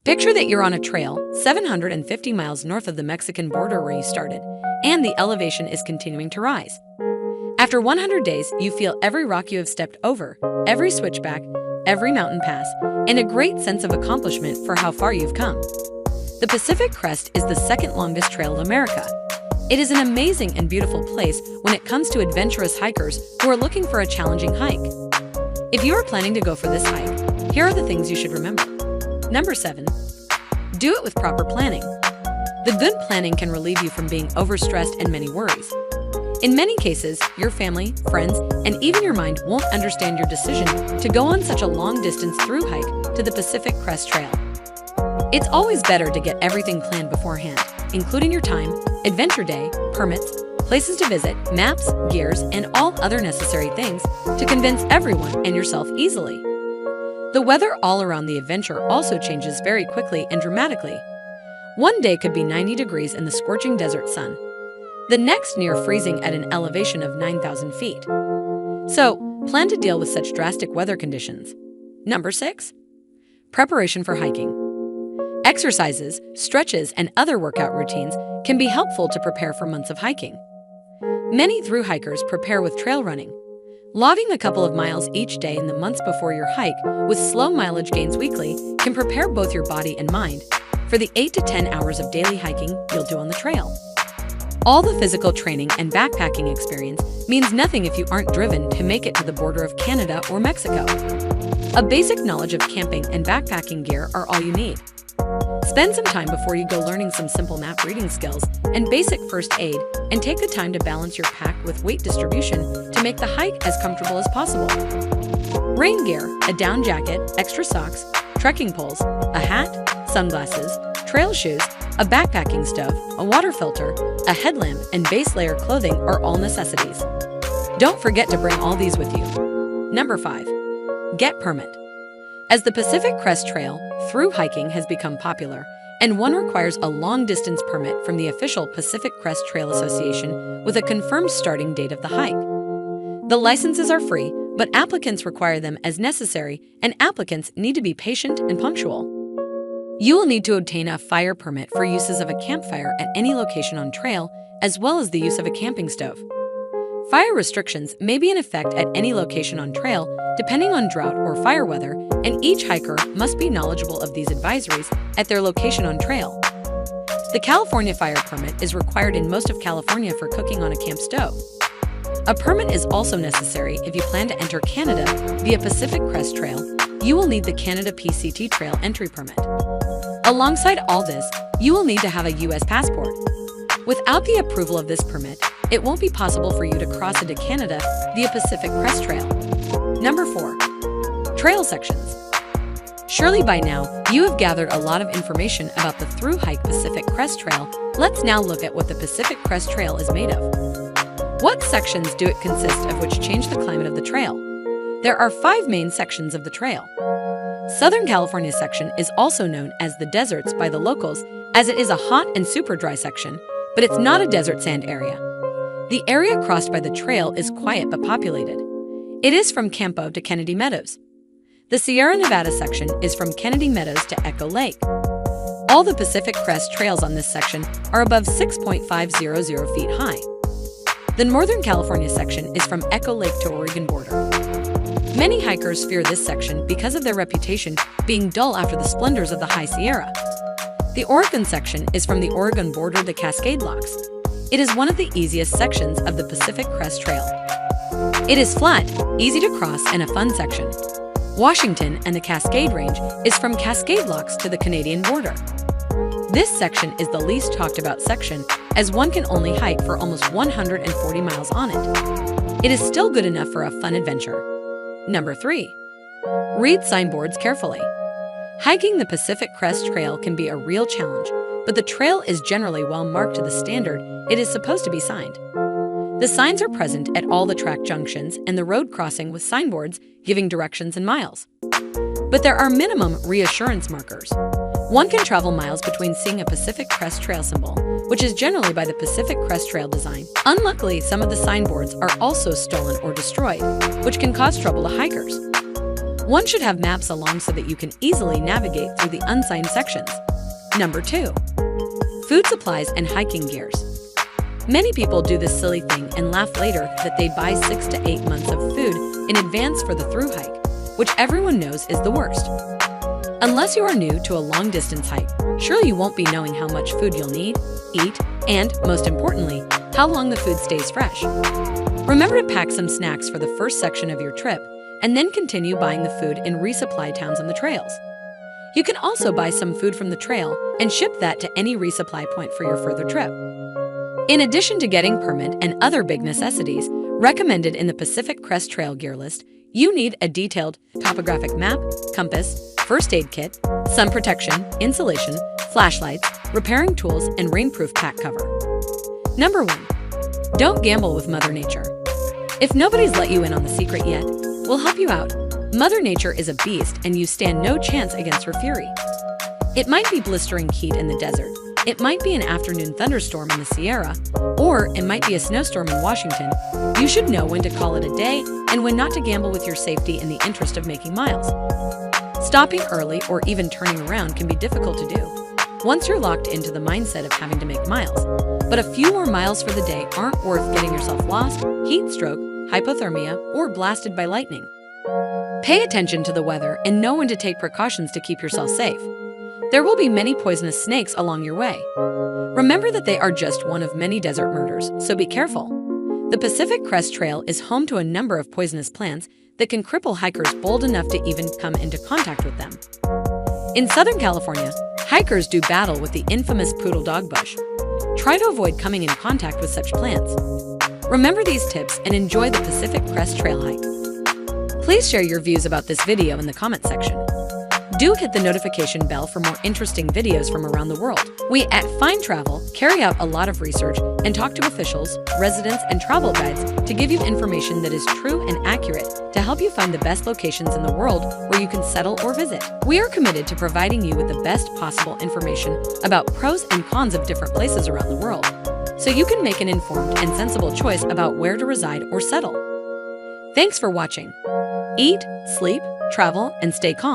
Picture that you're on a trail 750 miles north of the Mexican border where you started, and the elevation is continuing to rise. After 100 days, you feel every rock you have stepped over, every switchback, every mountain pass, and a great sense of accomplishment for how far you've come. The Pacific Crest is the second longest trail of America. It is an amazing and beautiful place when it comes to adventurous hikers who are looking for a challenging hike. If you are planning to go for this hike, here are the things you should remember. Number 7. Do it with proper planning. The good planning can relieve you from being overstressed and many worries. In many cases, your family, friends, and even your mind won't understand your decision to go on such a long-distance through hike to the Pacific Crest Trail. It's always better to get everything planned beforehand, including your time, adventure day, permits, places to visit, maps, gears, and all other necessary things to convince everyone and yourself easily. The weather all around the adventure also changes very quickly and dramatically. One day could be 90 degrees in the scorching desert sun. The next near freezing at an elevation of 9,000 feet. So, plan to deal with such drastic weather conditions. Number 6. Preparation for hiking. Exercises, stretches, and other workout routines can be helpful to prepare for months of hiking. Many thru hikers prepare with trail running. Logging a couple of miles each day in the months before your hike with slow mileage gains weekly can prepare both your body and mind for the 8 to 10 hours of daily hiking you'll do on the trail. All the physical training and backpacking experience means nothing if you aren't driven to make it to the border of Canada or Mexico. A basic knowledge of camping and backpacking gear are all you need. Spend some time before you go learning some simple map reading skills and basic first aid, and take the time to balance your pack with weight distribution to make the hike as comfortable as possible. Rain gear, a down jacket, extra socks, trekking poles, a hat, sunglasses, trail shoes, a backpacking stove, a water filter, a headlamp, and base layer clothing are all necessities. Don't forget to bring all these with you. Number 5. Get permit. As the Pacific Crest Trail, through hiking has become popular, and one requires a long-distance permit from the official Pacific Crest Trail Association with a confirmed starting date of the hike. The licenses are free, but applicants require them as necessary, and applicants need to be patient and punctual. You will need to obtain a fire permit for uses of a campfire at any location on trail, as well as the use of a camping stove. Fire restrictions may be in effect at any location on trail, depending on drought or fire weather, and each hiker must be knowledgeable of these advisories at their location on trail. The California fire permit is required in most of California for cooking on a camp stove. A permit is also necessary if you plan to enter Canada via Pacific Crest Trail. You will need the Canada PCT Trail entry permit. Alongside all this, you will need to have a U.S. passport. Without the approval of this permit, it won't be possible for you to cross into Canada via Pacific Crest Trail. Number 4. Trail sections. Surely by now, you have gathered a lot of information about the through hike Pacific Crest Trail. Let's now look at what the Pacific Crest Trail is made of. What sections do it consist of which change the climate of the trail? There are 5 main sections of the trail. Southern California section is also known as the deserts by the locals, as it is a hot and super dry section, but it's not a desert sand area. The area crossed by the trail is quiet but populated. It is from Campo to Kennedy Meadows. The Sierra Nevada section is from Kennedy Meadows to Echo Lake. All the Pacific Crest trails on this section are above 6.500 feet high. The Northern California section is from Echo Lake to Oregon border. Many hikers fear this section because of their reputation being dull after the splendors of the High Sierra. The Oregon section is from the Oregon border to Cascade Locks. It is one of the easiest sections of the Pacific Crest Trail. It is flat, easy to cross, and a fun section. Washington and the Cascade Range is from Cascade Locks to the Canadian border. This section is the least talked about section, as one can only hike for almost 140 miles on it. It is still good enough for a fun adventure. Number 3. Read signboards carefully. Hiking the Pacific Crest Trail can be a real challenge, but the trail is generally well marked to the standard it is supposed to be signed. The signs are present at all the track junctions and the road crossing with signboards giving directions and miles. But there are minimum reassurance markers. One can travel miles between seeing a Pacific Crest Trail symbol, which is generally by the Pacific Crest Trail design. Unluckily, some of the signboards are also stolen or destroyed, which can cause trouble to hikers. One should have maps along so that you can easily navigate through the unsigned sections. Number 2. Food supplies and hiking gears. Many people do this silly thing and laugh later that they buy 6 to 8 months of food in advance for the through hike, which everyone knows is the worst. Unless you are new to a long-distance hike, surely you won't be knowing how much food you'll need, eat, and, most importantly, how long the food stays fresh. Remember to pack some snacks for the first section of your trip, and then continue buying the food in resupply towns on the trails. You can also buy some food from the trail and ship that to any resupply point for your further trip. In addition to getting permit and other big necessities recommended in the Pacific Crest Trail Gear List, you need a detailed topographic map, compass, first aid kit, sun protection, insulation, flashlights, repairing tools, and rainproof pack cover. Number 1. Don't gamble with Mother Nature. If nobody's let you in on the secret yet, we'll help you out. Mother Nature is a beast and you stand no chance against her fury. It might be blistering heat in the desert, it might be an afternoon thunderstorm in the Sierra, or it might be a snowstorm in Washington. You should know when to call it a day and when not to gamble with your safety in the interest of making miles. Stopping early or even turning around can be difficult to do once you're locked into the mindset of having to make miles. But a few more miles for the day aren't worth getting yourself lost, heat stroke, hypothermia, or blasted by lightning. Pay attention to the weather and know when to take precautions to keep yourself safe. There will be many poisonous snakes along your way. Remember that they are just one of many desert murders, so be careful. The Pacific Crest Trail is home to a number of poisonous plants that can cripple hikers bold enough to even come into contact with them. In Southern California, hikers do battle with the infamous poodle dog bush. Try to avoid coming in contact with such plants. Remember these tips and enjoy the Pacific Crest Trail hike. Please share your views about this video in the comment section. Do hit the notification bell for more interesting videos from around the world. We at Find Travel carry out a lot of research and talk to officials, residents, and travel guides to give you information that is true and accurate to help you find the best locations in the world where you can settle or visit. We are committed to providing you with the best possible information about pros and cons of different places around the world, so you can make an informed and sensible choice about where to reside or settle. Thanks for watching. Eat, sleep, travel, and stay calm.